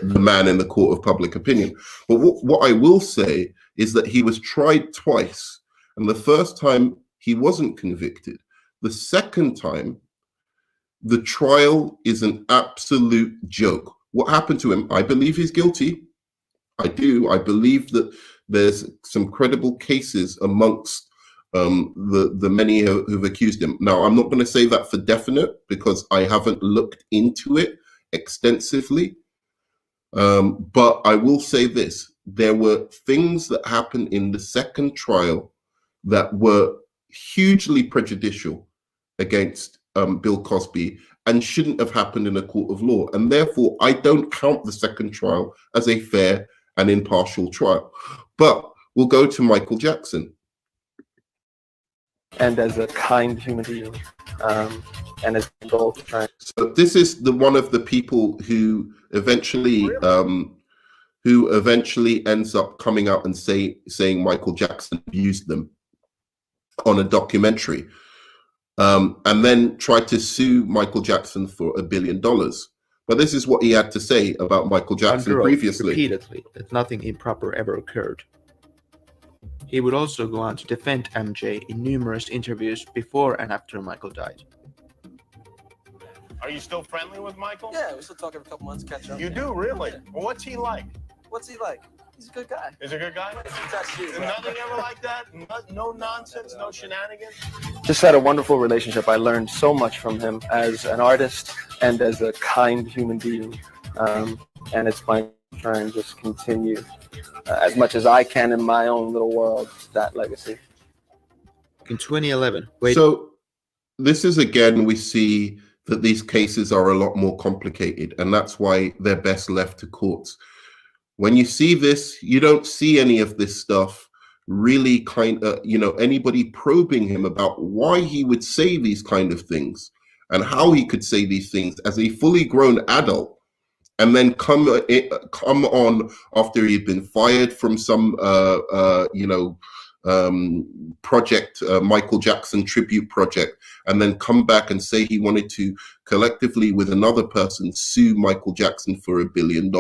man in the court of public opinion. But what I will say is that he was tried twice, and the first time he wasn't convicted. The second time, the trial is an absolute joke. What happened to him? I believe he's guilty. I do. I believe that there's some credible cases amongst the many who've accused him. Now, I'm not going to say that for definite, because I haven't looked into it extensively. But I will say this: there were things that happened in the second trial that were hugely prejudicial against Bill Cosby and shouldn't have happened in a court of law. And therefore, I don't count the second trial as a fair and impartial trial. But we'll go to Michael Jackson. And as a kind human being, and as a goal to try. So this is one of the people who eventually ends up coming out and saying Michael Jackson abused them on a documentary, and then tried to sue Michael Jackson for $1 billion. But this is what he had to say about Michael Jackson previously. Repeatedly, that nothing improper ever occurred. He would also go on to defend MJ in numerous interviews before and after Michael died. Are you still friendly with Michael? Yeah, we still talk every couple months, catch up. You do, really? Well, what's he like? What's he like? He's a good guy. Is he a good guy? Nothing ever like that? No nonsense, no shenanigans? Just had a wonderful relationship. I learned so much from him as an artist and as a kind human being. And it's my try and just continue as much as I can in my own little world, that legacy. In 2011. So this is, again, we see that these cases are a lot more complicated, and that's why they're best left to courts. When you see this, you don't see any of this stuff really anybody probing him about why he would say these kind of things and how he could say these things as a fully grown adult, and then come on after he'd been fired from some project, Michael Jackson tribute project, and then come back and say he wanted to collectively with another person sue Michael Jackson for $1 billion.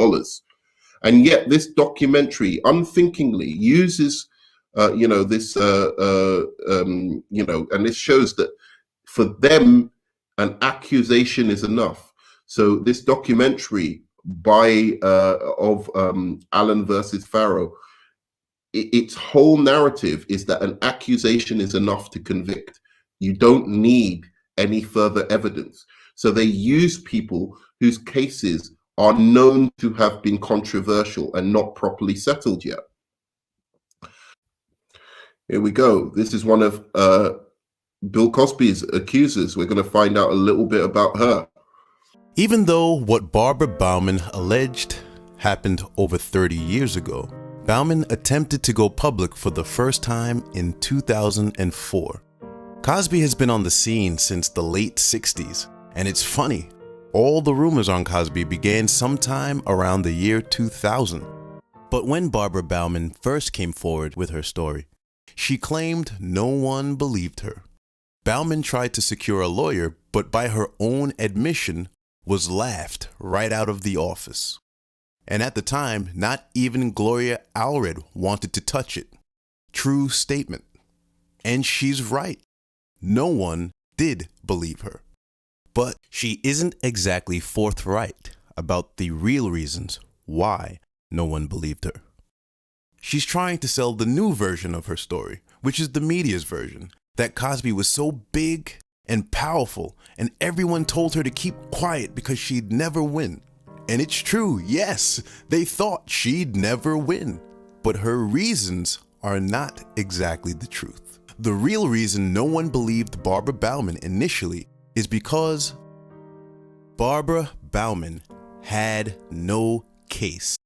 And yet this documentary unthinkingly uses and this shows that for them an accusation is enough. So this documentary of Allen versus Farrow, its whole narrative is that an accusation is enough to convict. You don't need any further evidence. So they use people whose cases are known to have been controversial and not properly settled yet. Here we go. This is one of Bill Cosby's accusers. We're going to find out a little bit about her. Even though what Barbara Bauman alleged happened over 30 years ago, Bauman attempted to go public for the first time in 2004. Cosby has been on the scene since the late 60s, and it's funny, all the rumors on Cosby began sometime around the year 2000. But when Barbara Bauman first came forward with her story, she claimed no one believed her. Bauman tried to secure a lawyer, but by her own admission, was laughed right out of the office. And at the time, not even Gloria Allred wanted to touch it. True statement. And she's right. No one did believe her. But she isn't exactly forthright about the real reasons why no one believed her. She's trying to sell the new version of her story, which is the media's version, that Cosby was so big and powerful and everyone told her to keep quiet because she'd never win. And it's true, yes, they thought she'd never win. But her reasons are not exactly the truth. The real reason no one believed Barbara Bauman initially is because Barbara Bauman had no case.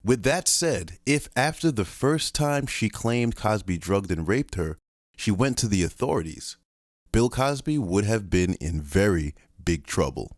With that said, if after the first time she claimed Cosby drugged and raped her, she went to the authorities, Bill Cosby would have been in very big trouble.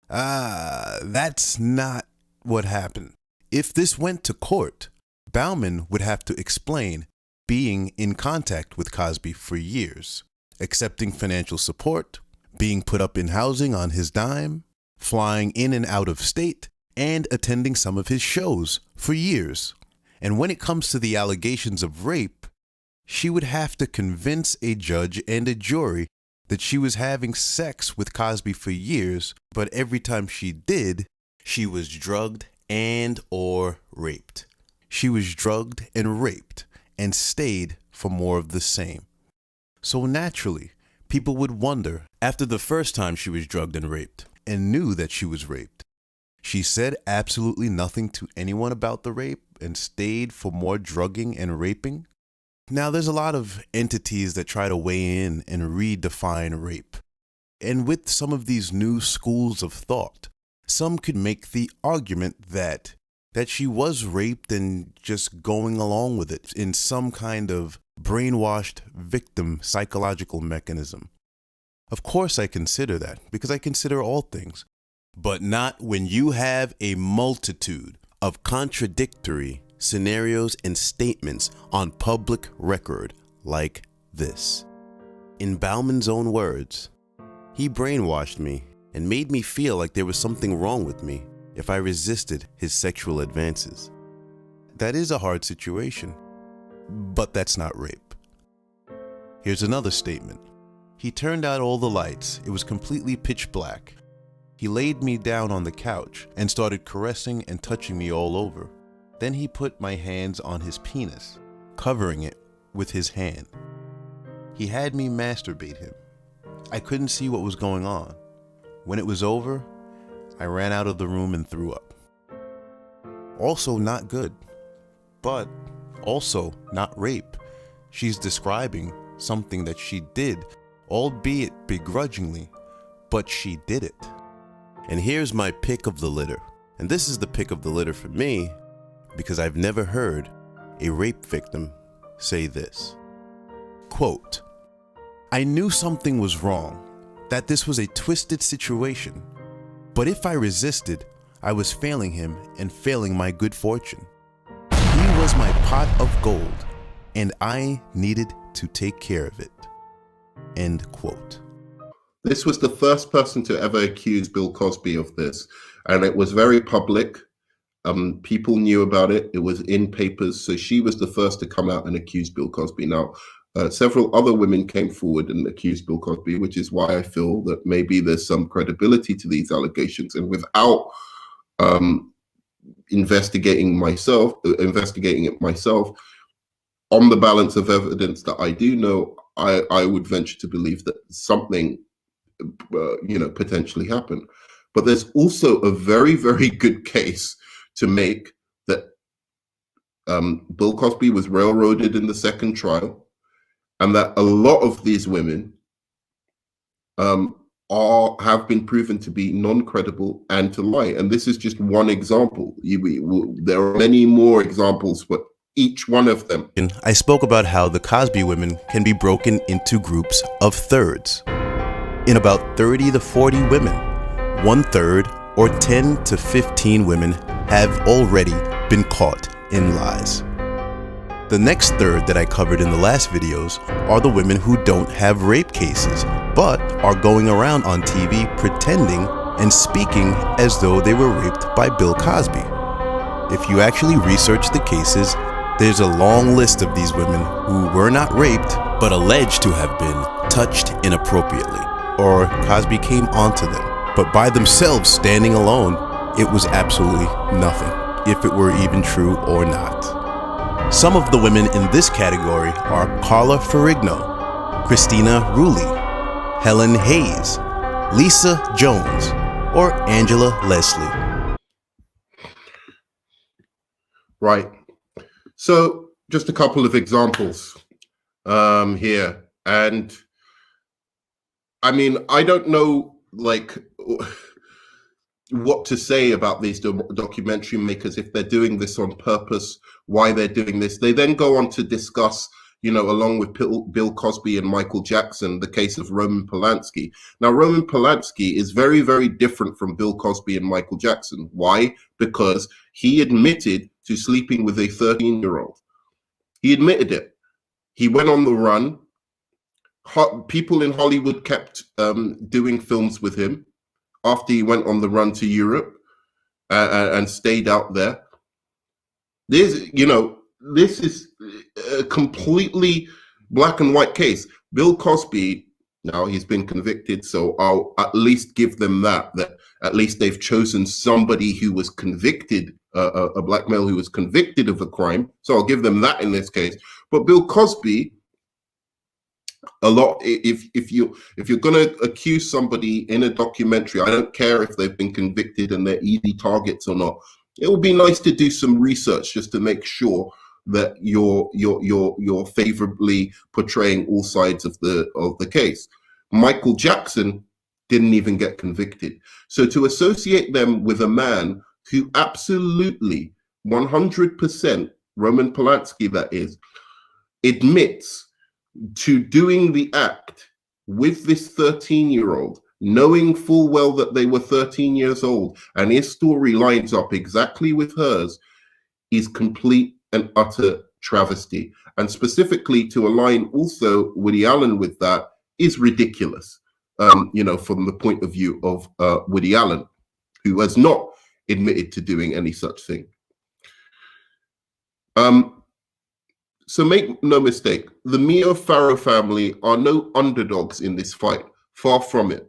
That's not what happened. If this went to court, Bauman would have to explain being in contact with Cosby for years, accepting financial support, being put up in housing on his dime, flying in and out of state, and attending some of his shows for years. And when it comes to the allegations of rape, she would have to convince a judge and a jury that she was having sex with Cosby for years, but every time she did, she was drugged and or raped. She was drugged and raped and stayed for more of the same. So naturally, people would wonder, after the first time she was drugged and raped and knew that she was raped, she said absolutely nothing to anyone about the rape and stayed for more drugging and raping. Now, there's a lot of entities that try to weigh in and redefine rape. And with some of these new schools of thought, some could make the argument that she was raped and just going along with it in some kind of brainwashed victim psychological mechanism. Of course I consider that, because I consider all things, but not when you have a multitude of contradictory scenarios and statements on public record like this. In Bauman's own words, he brainwashed me and made me feel like there was something wrong with me if I resisted his sexual advances. That is a hard situation, but that's not rape. Here's another statement. He turned out all the lights. It was completely pitch black. He laid me down on the couch and started caressing and touching me all over. Then he put my hands on his penis, covering it with his hand. He had me masturbate him. I couldn't see what was going on. When it was over, I ran out of the room and threw up. Also not good, but also not rape. She's describing something that she did, albeit begrudgingly, but she did it. And here's my pick of the litter. And this is the pick of the litter for me, because I've never heard a rape victim say this. Quote, I knew something was wrong, that this was a twisted situation, but if I resisted, I was failing him and failing my good fortune. He was my pot of gold, and I needed to take care of it. End quote. This was the first person to ever accuse Bill Cosby of this, and it was very public. People knew about it. It was in papers. So she was the first to come out and accuse Bill Cosby. Now, several other women came forward and accused Bill Cosby, which is why I feel that maybe there's some credibility to these allegations. And without investigating it myself, on the balance of evidence that I do know, I would venture to believe that something, potentially happened. But there's also a very, very good case to make that Bill Cosby was railroaded in the second trial, and that a lot of these women have been proven to be non-credible and to lie. And this is just one example. There are many more examples, but each one of them. I spoke about how the Cosby women can be broken into groups of thirds. In about 30 to 40 women, 1/3 or 10 to 15 women have already been caught in lies. The next third that I covered in the last videos are the women who don't have rape cases, but are going around on TV pretending and speaking as though they were raped by Bill Cosby. If you actually research the cases, there's a long list of these women who were not raped, but alleged to have been touched inappropriately, or Cosby came onto them. But by themselves standing alone, it was absolutely nothing, if it were even true or not. Some of the women in this category are Carla Ferrigno, Christina Rulli, Helen Hayes, Lisa Jones, or Angela Leslie. Right. So just a couple of examples here. And I mean, I don't know, like, what to say about these documentary makers, if they're doing this on purpose, why they're doing this. They then go on to discuss, you know, along with Bill Cosby and Michael Jackson, the case of Roman Polanski. Now, Roman Polanski is very, very different from Bill Cosby and Michael Jackson. Why? Because he admitted to sleeping with a 13-year-old. He admitted it. He went on the run. People in Hollywood kept doing films with him after he went on the run to Europe and stayed out there. This is a completely black and white case. Bill Cosby, now he's been convicted, so I'll at least give them that at least they've chosen somebody who was convicted, a black male who was convicted of a crime. So I'll give them that in this case. But Bill Cosby, if you're going to accuse somebody in a documentary, I don't care if they've been convicted and they're easy targets or not. It would be nice to do some research just to make sure that you're favorably portraying all sides of the case. Michael Jackson didn't even get convicted. So to associate them with a man who absolutely 100%, Roman Polanski that is, admits to doing the act with this 13-year-old, knowing full well that they were 13 years old, and his story lines up exactly with hers, is complete and utter travesty. And specifically to align also Woody Allen with that is ridiculous, from the point of view of Woody Allen, who has not admitted to doing any such thing. So make no mistake, the Mia Farrow family are no underdogs in this fight. Far from it.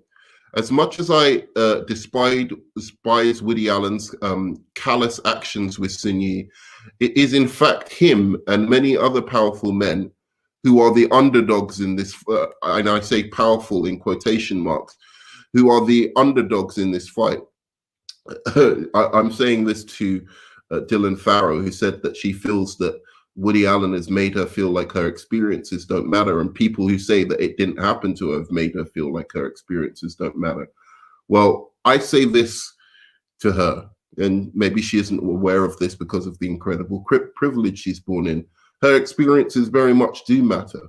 As much as I despise Woody Allen's callous actions with Sunyi, it is in fact him and many other powerful men who are the underdogs in this, and I say powerful in quotation marks, who are the underdogs in this fight. I'm saying this to Dylan Farrow, who said that she feels that Woody Allen has made her feel like her experiences don't matter, and people who say that it didn't happen to her have made her feel like her experiences don't matter. Well, I say this to her, and maybe she isn't aware of this because of the incredible privilege she's born in. Her experiences very much do matter.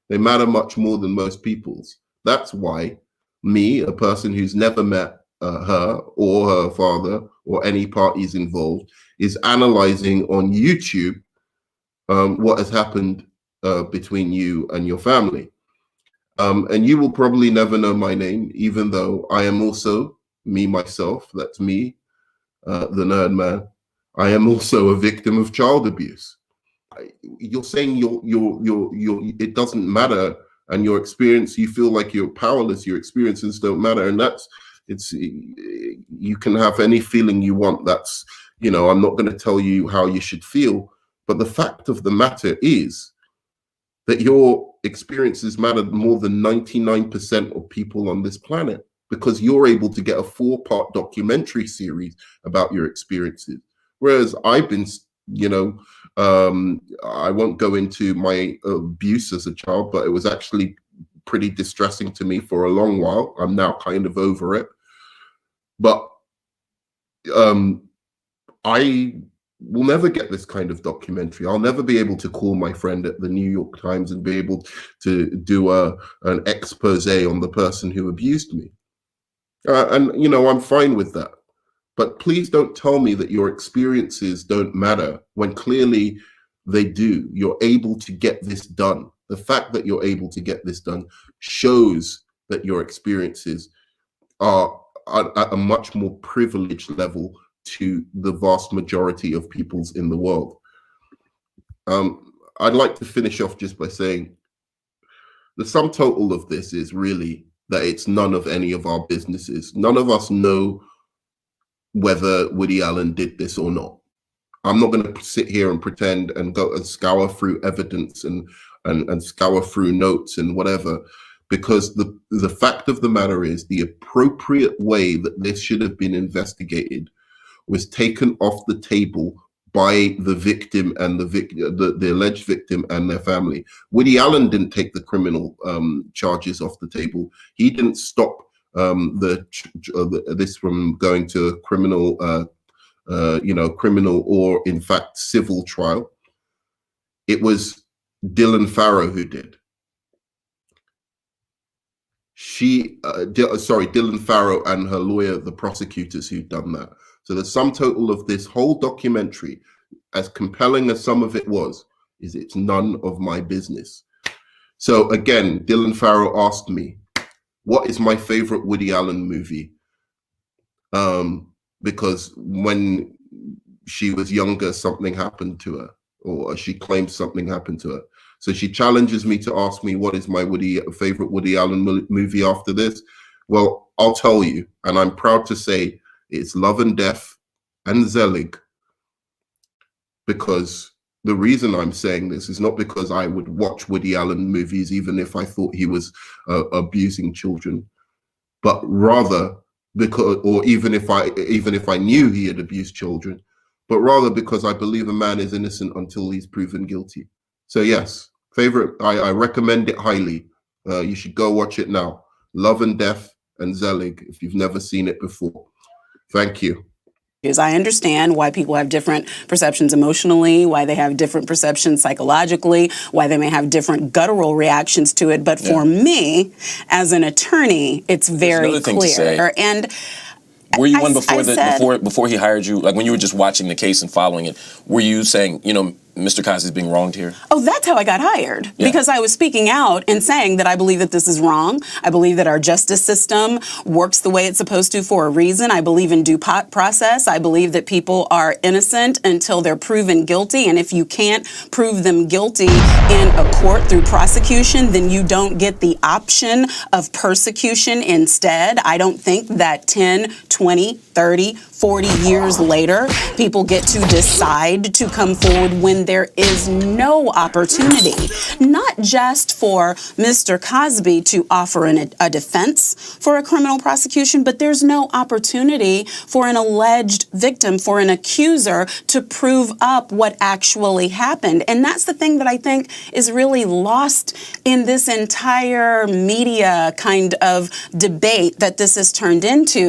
They matter much more than most people's. That's why me, a person who's never met her or her father or any parties involved, is analyzing on YouTube what has happened between you and your family. And you will probably never know my name, even though I am also me myself. That's me, the nerd man. I am also a victim of child abuse. You're saying it doesn't matter, and your experience, you feel like you're powerless. Your experiences don't matter, and you can have any feeling you want. That's, I'm not going to tell you how you should feel. But the fact of the matter is that your experiences matter more than 99% of people on this planet, because you're able to get a 4-part documentary series about your experiences. Whereas I've been, I won't go into my abuse as a child, but it was actually pretty distressing to me for a long while. I'm now kind of over it. But I will never get this kind of documentary. I'll never be able to call my friend at the New York Times and be able to do an expose on the person who abused me. And I'm fine with that. But please don't tell me that your experiences don't matter, when clearly they do. You're able to get this done. The fact that you're able to get this done shows that your experiences are at a much more privileged level to the vast majority of peoples in the world. I'd like to finish off just by saying the sum total of this is really that it's none of any of our businesses. None of us know whether Woody Allen did this or not. I'm not going to sit here and pretend and go and scour through evidence and scour through notes and whatever, because the fact of the matter is the appropriate way that this should have been investigated was taken off the table by the victim and the alleged victim and their family. Woody Allen didn't take the criminal charges off the table. He didn't stop this from going to a criminal, criminal or in fact civil trial. It was Dylan Farrow who did. Dylan Farrow and her lawyer, the prosecutors who'd done that. So the sum total of this whole documentary, as compelling as some of it was, is it's none of my business. So again, Dylan Farrow asked me, what is my favorite Woody Allen movie? Because when she was younger, something happened to her, or she claims something happened to her. So she challenges me to ask me what is my favorite Woody Allen movie after this. Well, I'll tell you, and I'm proud to say it's Love and Death and Zelig, because the reason I'm saying this is not because I would watch Woody Allen movies even if I thought he was abusing children, but rather because, or even if I knew he had abused children, but rather because I believe a man is innocent until he's proven guilty. So yes, favorite, I recommend it highly. You should go watch it now. Love and Death and Zelig, if you've never seen it before. Thank you. I understand why people have different perceptions emotionally, why they have different perceptions psychologically, why they may have different guttural reactions to it. But for me, as an attorney, it's very clear. And were you one before he hired you? Like when you were just watching the case and following it, were you saying, Mr. Cosby's being wronged here? Oh, that's how I got hired. Yeah. Because I was speaking out and saying that I believe that this is wrong. I believe that our justice system works the way it's supposed to for a reason. I believe in due process. I believe that people are innocent until they're proven guilty. And if you can't prove them guilty in a court through prosecution, then you don't get the option of persecution instead. I don't think that 10, 20, 30, 40 years later, people get to decide to come forward when there is no opportunity, not just for Mr. Cosby to offer a defense for a criminal prosecution, but there's no opportunity for an alleged victim, for an accuser to prove up what actually happened. And that's the thing that I think is really lost in this entire media kind of debate that this has turned into.